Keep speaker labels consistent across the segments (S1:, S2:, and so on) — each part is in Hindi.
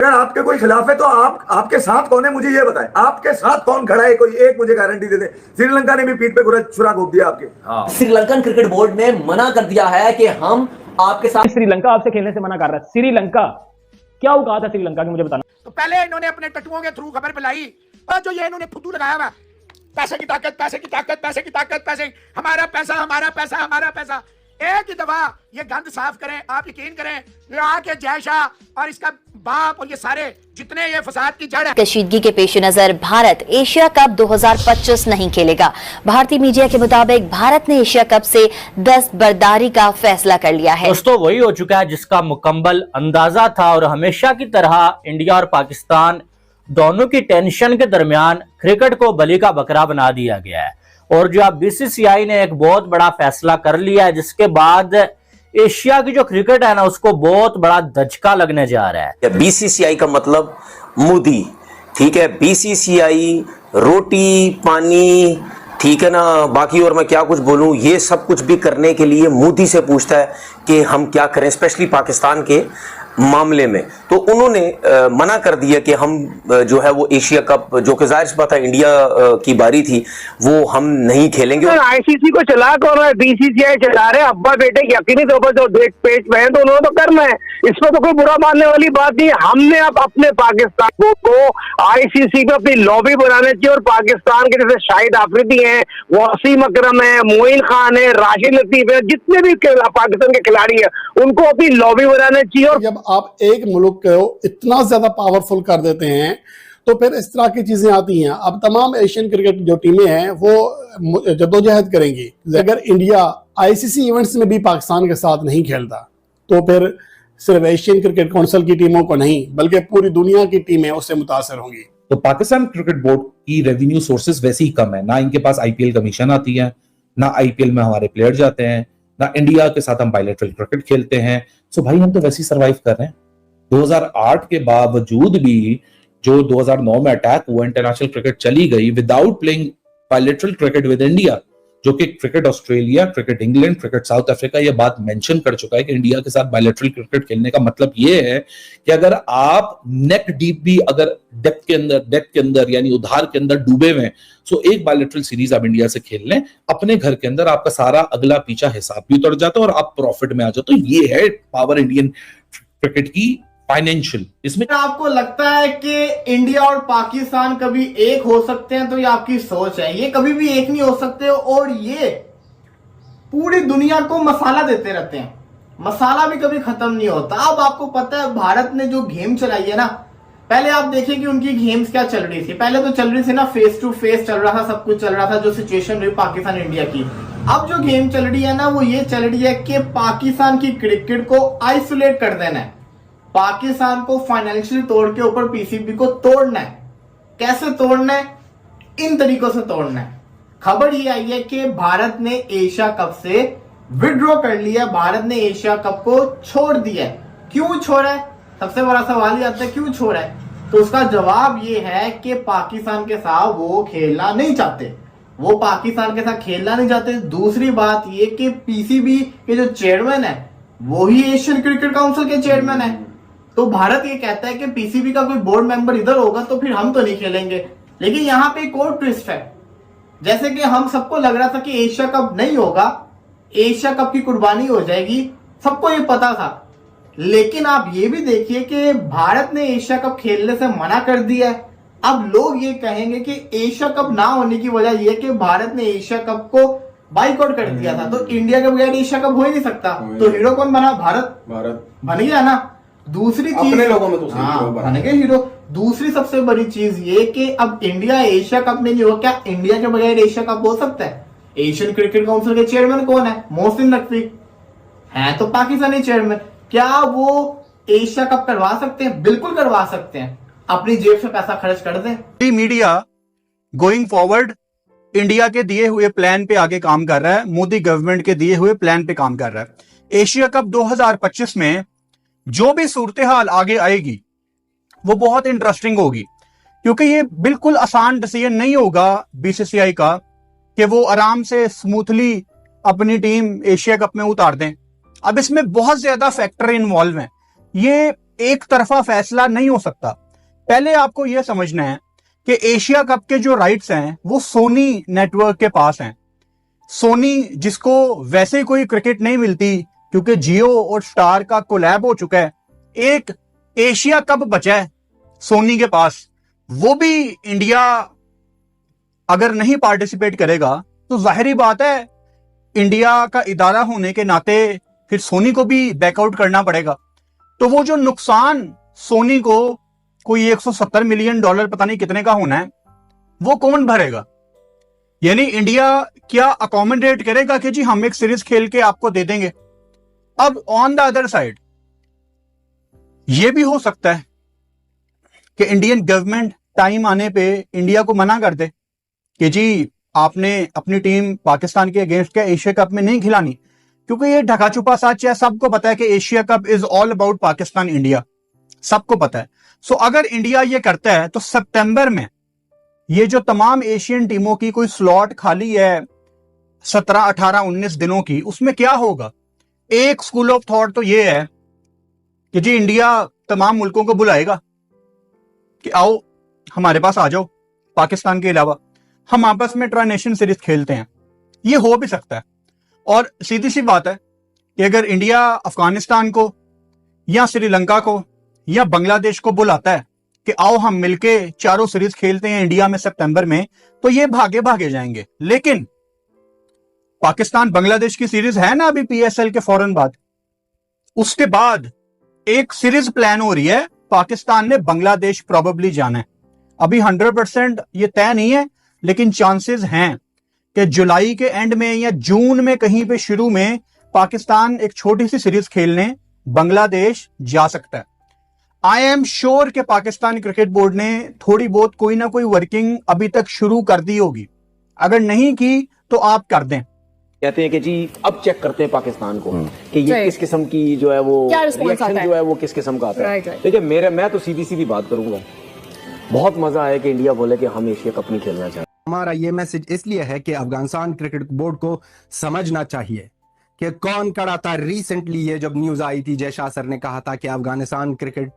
S1: अगर आपके कोई खिलाफ है तो आपके साथ कौन है, मुझे ये बताएं। आपके साथ कौन खड़ा है, कोई एक मुझे गारंटी दे दे। श्रीलंका ने भी पीठ पे छुरा घोप दिया आपके।
S2: हाँ। श्रीलंकन क्रिकेट बोर्ड ने मना कर दिया है कि हम आपके साथ।
S3: श्रीलंका आपसे खेलने से मना कर रहा है। श्रीलंका क्या औकात है श्रीलंका की, मुझे बताना।
S4: तो पहले इन्होंने अपने टट्टुओं के थ्रू खबर फैलाई और जो ये इन्होंने फुद्दू लगाया हुआ, पैसे की ताकत, पैसे की ताकत, पैसे की ताकत, पैसे, हमारा पैसा, हमारा पैसा, हमारा पैसा। एक ही दफा ये गंद साफ करें। आप यकीन करें, यहाँ के जय शाह और इसका बाप और ये सारे जितने ये फसाद की जड़ है।
S5: कशीदगी के पेश नजर भारत एशिया कप 2025 नहीं खेलेगा। भारतीय मीडिया के मुताबिक भारत ने एशिया कप से दस्तबरदारी का फैसला कर लिया है।
S6: दोस्तों, वही हो चुका है जिसका मुकम्मल अंदाजा था और हमेशा की तरह इंडिया और पाकिस्तान दोनों की टेंशन के दरमियान क्रिकेट को बलि का बकरा बना दिया गया है। और जो अब बीसीसीआई ने एक बहुत बड़ा फैसला कर लिया है, जिसके बाद एशिया की जो क्रिकेट है ना, उसको बहुत बड़ा धचका लगने जा रहा है।
S7: बीसीसीआई का मतलब मोदी, ठीक है। बीसीसीआई रोटी पानी, ठीक है ना, बाकी और मैं क्या कुछ बोलूं, ये सब कुछ भी करने के लिए मोदी से पूछता है कि हम क्या करें, स्पेशली पाकिस्तान के मामले में। तो उन्होंने मना कर दिया कि हम जो है वो एशिया कप, जो कि जाहिर सी बात है इंडिया की बारी थी, वो हम नहीं खेलेंगे।
S8: आईसीसी को चला कौन है? बीसीसीआई चला रहे। अब्बा बेटे यकीनी तौर पर जो देख पेज में है तो उन्होंने तो करना है, इसमें तो कोई बुरा मानने वाली बात नहीं। हमने अब अपने पाकिस्तान को आईसीसी में अपनी लॉबी बनानी चाहिए और पाकिस्तान के जैसे शाहिद आफरीदी हैं, वसीम अकरम है, मोइन खान है, राशिद लतीफ है, जितने भी पाकिस्तान के खिलाड़ी हैं, उनको अपनी लॉबी बनानी चाहिए। और
S9: जब आप एक मुल्क को इतना ज्यादा पावरफुल कर देते हैं तो फिर इस तरह की चीजें आती हैं। अब तमाम एशियन क्रिकेट जो टीमें हैं वो जद्दोजहद करेंगी। अगर इंडिया आईसीसी इवेंट्स में भी पाकिस्तान के साथ नहीं खेलता तो फिर सिर्फ एशियन क्रिकेट काउंसिल की टीमों को नहीं बल्कि पूरी दुनिया की टीमें उससे मुतासर होंगी।
S10: तो पाकिस्तान क्रिकेट बोर्ड की रेवेन्यू सोर्सेज वैसे ही कम है, ना इनके पास आईपीएल कमीशन आती है, ना आईपीएल में हमारे प्लेयर जाते हैं, ना इंडिया के साथ हम बायलैटरल क्रिकेट खेलते हैं। सो भाई हम तो वैसे ही सर्वाइव कर रहे हैं। 2008 के बावजूद भी जो 2009 में अटैक हुआ, इंटरनेशनल क्रिकेट चली गई without playing bilateral cricket with India, जो कि cricket Australia, cricket England, cricket south Africa ये बात मेंशन कर चुका है कि इंडिया के साथ बायलैटरल क्रिकेट खेलने का मतलब ये है कि अगर आप नेक डीप भी अगर डेप्थ के अंदर यानी उधार के अंदर डूबे हुए, सो एक बायलैटरल सीरीज आप इंडिया से खेल लें अपने घर के अंदर, आपका सारा अगला पीछा हिसाब भी उतर जाता है और आप प्रॉफिट में आ जाते। तो ये है पावर इंडियन क्रिकेट की फाइनेंशियल। इसमें
S11: आपको लगता है कि इंडिया और पाकिस्तान कभी एक हो सकते हैं? तो ये आपकी सोच है, ये कभी भी एक नहीं हो सकते और ये पूरी दुनिया को मसाला देते रहते हैं। मसाला भी कभी खत्म नहीं होता। अब आपको पता है भारत ने जो गेम चलाई है ना, पहले आप देखिए कि उनकी गेम्स क्या चल रही थी। पहले तो चल रही थी ना फेस टू फेस चल रहा था, सब कुछ चल रहा था, जो सिचुएशन रही पाकिस्तान इंडिया की। अब जो गेम चल रही है ना, वो ये चल रही है कि पाकिस्तान की क्रिकेट को आइसोलेट कर देना है, पाकिस्तान को फाइनेंशियल तौर के ऊपर पीसीबी को तोड़ना है। कैसे तोड़ना है? इन तरीकों से तोड़ना है। खबर ये आई है कि भारत ने एशिया कप से विड्रॉ कर लिया, भारत ने एशिया कप को छोड़ दिया है। क्यों छोड़ा है? सबसे बड़ा सवाल ये आता है, क्यों छोड़ा है? तो उसका जवाब ये है कि पाकिस्तान के साथ वो खेलना नहीं चाहते, वो पाकिस्तान के साथ खेलना नहीं चाहते। दूसरी बात ये कि पीसीबी के जो चेयरमैन है वो ही एशियन क्रिकेट काउंसिल के चेयरमैन है। तो भारत ये कहता है कि पीसीबी का कोई बोर्ड मेंबर इधर होगा तो फिर हम तो नहीं खेलेंगे। लेकिन यहां पे एक और ट्विस्ट है, जैसे कि हम सबको लग रहा था कि एशिया कप नहीं होगा, एशिया कप की कुर्बानी हो जाएगी, सबको ये पता था। लेकिन आप ये भी देखिए कि भारत ने एशिया कप खेलने से मना कर दिया है। अब लोग ये कहेंगे कि एशिया कप ना होने की वजह यह कि भारत ने एशिया कप को बाइकआउट कर दिया था, तो इंडिया के बगैर एशिया कप हो ही नहीं सकता। तो हीरो कौन बना? भारत बन गया ना। दूसरी चीज, अपने लोगों में तो बन गए हीरो। दूसरी सबसे बड़ी चीज ये कि अब इंडिया एशिया कप में नहीं हो, क्या इंडिया के बगैर एशिया कप हो सकता है? एशियन क्रिकेट काउंसिल के चेयरमैन कौन है? मोहसिन नकवी है, तो पाकिस्तानी चेयरमैन। क्या वो एशिया कप करवा सकते हैं? बिल्कुल करवा सकते हैं, अपनी जेब से पैसा खर्च कर दें।
S12: मीडिया गोइंग फॉरवर्ड इंडिया के दिए हुए प्लान पे आगे काम कर रहा है, मोदी गवर्नमेंट के दिए हुए प्लान पे काम कर रहा है। एशिया कप 2025 में जो भी सूरत हाल आगे आएगी वो बहुत इंटरेस्टिंग होगी, क्योंकि ये बिल्कुल आसान डिसीजन नहीं होगा बीसीसीआई का कि वो आराम से स्मूथली अपनी टीम एशिया कप में उतार दें। अब इसमें बहुत ज्यादा फैक्टर इन्वॉल्व हैं। ये एक तरफा फैसला नहीं हो सकता। पहले आपको यह समझना है कि एशिया कप के जो राइट्स हैं वो सोनी नेटवर्क के पास हैं। सोनी, जिसको वैसे कोई क्रिकेट नहीं मिलती क्योंकि जियो और स्टार का कोलैब हो चुका है, एक एशिया कप बचा है सोनी के पास, वो भी इंडिया अगर नहीं पार्टिसिपेट करेगा तो जाहिर बात है इंडिया का इदारा होने के नाते फिर सोनी को भी बैकआउट करना पड़ेगा। तो वो जो नुकसान सोनी को कोई $170 मिलियन पता नहीं कितने का होना है, वो कौन भरेगा? यानी इंडिया क्या अकोमोडेट करेगा कि जी हम एक सीरीज खेल के आपको दे देंगे? अब ऑन द अदर साइड यह भी हो सकता है कि इंडियन गवर्नमेंट टाइम आने पे इंडिया को मना कर दे कि जी आपने अपनी टीम पाकिस्तान के अगेंस्ट क्या एशिया कप में नहीं खिलानी, क्योंकि ये ढका छुपा सच है, सबको पता है कि Asia cup is all about Pakistan India, सबको पता है। सो अगर इंडिया ये करता है तो सितंबर में ये जो तमाम एशियन टीमों की कोई स्लॉट खाली है 17, 18, 19 दिनों की, उसमें क्या होगा? एक स्कूल ऑफ थॉट तो ये है कि जी इंडिया तमाम मुल्कों को बुलाएगा कि आओ हमारे पास आ जाओ, पाकिस्तान के अलावा हम आपस में ट्राई नेशन सीरीज खेलते हैं। ये हो भी सकता है। और सीधी सी बात है कि अगर इंडिया अफगानिस्तान को या श्रीलंका को या बांग्लादेश को बुलाता है कि आओ हम मिलके चारों सीरीज खेलते हैं इंडिया में सितंबर में, तो ये भागे भागे जाएंगे। लेकिन पाकिस्तान बांग्लादेश की सीरीज है ना अभी PSL के फौरन बाद, उसके बाद एक सीरीज प्लान हो रही है, पाकिस्तान ने बांग्लादेश प्रोबेबली जाना है। अभी 100% ये तय नहीं है, लेकिन चांसेस हैं कि जुलाई के एंड में या जून में कहीं पे शुरू में पाकिस्तान एक छोटी सी सीरीज खेलने बांग्लादेश जा सकता है। आई एम श्योर कि पाकिस्तान क्रिकेट बोर्ड ने थोड़ी बहुत कोई ना कोई वर्किंग अभी तक शुरू कर दी होगी, अगर नहीं की तो आप कर दें।
S7: कहते हैं कि जी अब चेक करते हैं पाकिस्तान को कि ये किस किस्म की जो है वो रिएक्शन जो है वो किस किस्म का आता है। देखिए मैं तो सीधी सीधी बात करूंगा, बहुत मजा आया कि इंडिया बोले कि हम एशिया कप नहीं खेलना चाहते।
S13: हमारा ये मैसेज इसलिए है कि अफगानिस्तान क्रिकेट बोर्ड को समझना चाहिए कि कौन कड़ा था। रिसेंटली ये जब न्यूज आई थी, जय शाह सर ने कहा था कि अफगानिस्तान क्रिकेट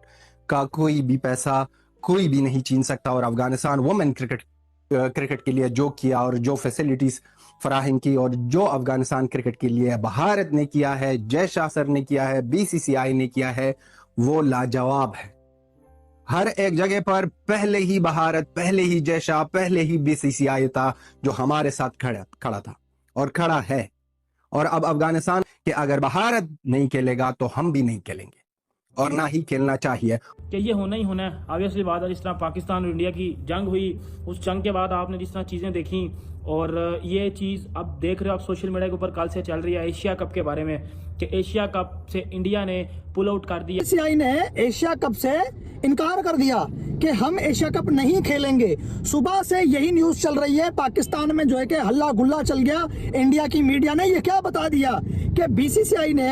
S13: का कोई भी पैसा कोई भी नहीं छीन सकता, और अफगानिस्तान वुमेन क्रिकेट के लिए जो किया और जो फैसिलिटीज फराहम की और जो अफगानिस्तान क्रिकेट के लिए भारत ने किया है, जय शाह सर ने किया है, BCCI ने किया है, वो लाजवाब है। हर एक जगह पर पहले ही भारत, पहले ही जय शाह, पहले ही BCCI था जो हमारे साथ खड़ा था और खड़ा है। और अब अफगानिस्तान कि अगर भारत नहीं खेलेगा तो हम भी नहीं खेलेंगे और ना ही खेलना चाहिए
S3: कि ये होना ही होना है। ऑब्वियसली बात है, जिस तरह पाकिस्तान और इंडिया की जंग हुई, उस जंग के बाद आपने जिस तरह चीज़ें देखी, और ये चीज़ अब देख रहे हो आप सोशल मीडिया के ऊपर कल से चल रही है एशिया कप के बारे में, कि एशिया कप से इंडिया ने पुल आउट कर दिया।
S11: BCCI ने एशिया कप से इनकार कर दिया कि हम एशिया कप नहीं खेलेंगे। सुबह से यही न्यूज चल रही है, पाकिस्तान में जो है कि हल्ला गुल्ला चल गया। इंडिया की मीडिया ने ये क्या बता दिया कि BCCI ने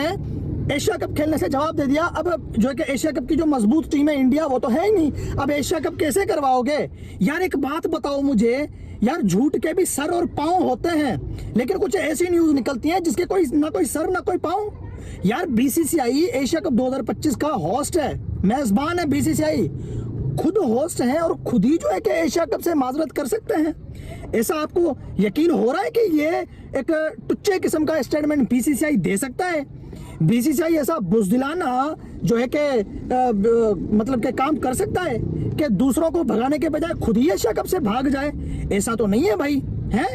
S11: एशिया कप खेलने से जवाब दे दिया। अब जो है कि एशिया कप की जो मजबूत टीम है इंडिया, वो तो है ही नहीं। अब एशिया कप कैसे करवाओगे यार? एक बात बताओ मुझे यार, झूठ के भी सर और पांव होते हैं, लेकिन कुछ ऐसी न्यूज निकलती हैं जिसके कोई ना कोई सर ना कोई पांव। यार BCCI एशिया कप 2025 का होस्ट है, मेजबान है। BCCI खुद होस्ट है और खुद ही जो है कि एशिया कप से माजरत कर सकते हैं। ऐसा आपको यकीन हो रहा है कि ये एक टुच्चे किस्म का स्टेटमेंट BCCI दे सकता है? BCCI ऐसा बुजदिलाना जो है कि मतलब के काम कर सकता है कि दूसरों को भगाने के बजाय खुद ही एशिया कप से भाग जाए? ऐसा तो नहीं है भाई, है?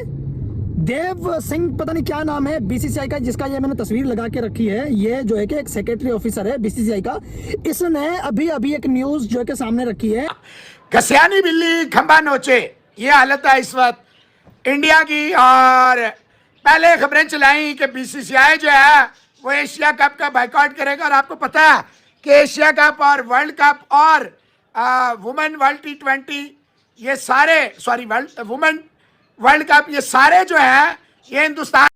S11: देव सिंह पता नहीं क्या नाम है BCCI का, जिसका ये मैंने तस्वीर लगा के रखी है। ये जो है कि एक सेक्रेटरी ऑफिसर है BCCI का। इसने अभी एक न्यूज जो है कि सामने रखी है।
S4: घसियानी बिल्ली खंबा नोचे, ये हालत है इस वक्त इंडिया की। और पहले खबरें चलाई कि BCCI जो है वो एशिया कप का बाइकआउट करेगा। और आपको पता है कि एशिया कप और वर्ल्ड कप और वुमेन वर्ल्ड T20 ये सारे, सॉरी वुमेन वर्ल्ड कप, ये सारे जो है ये हिंदुस्तान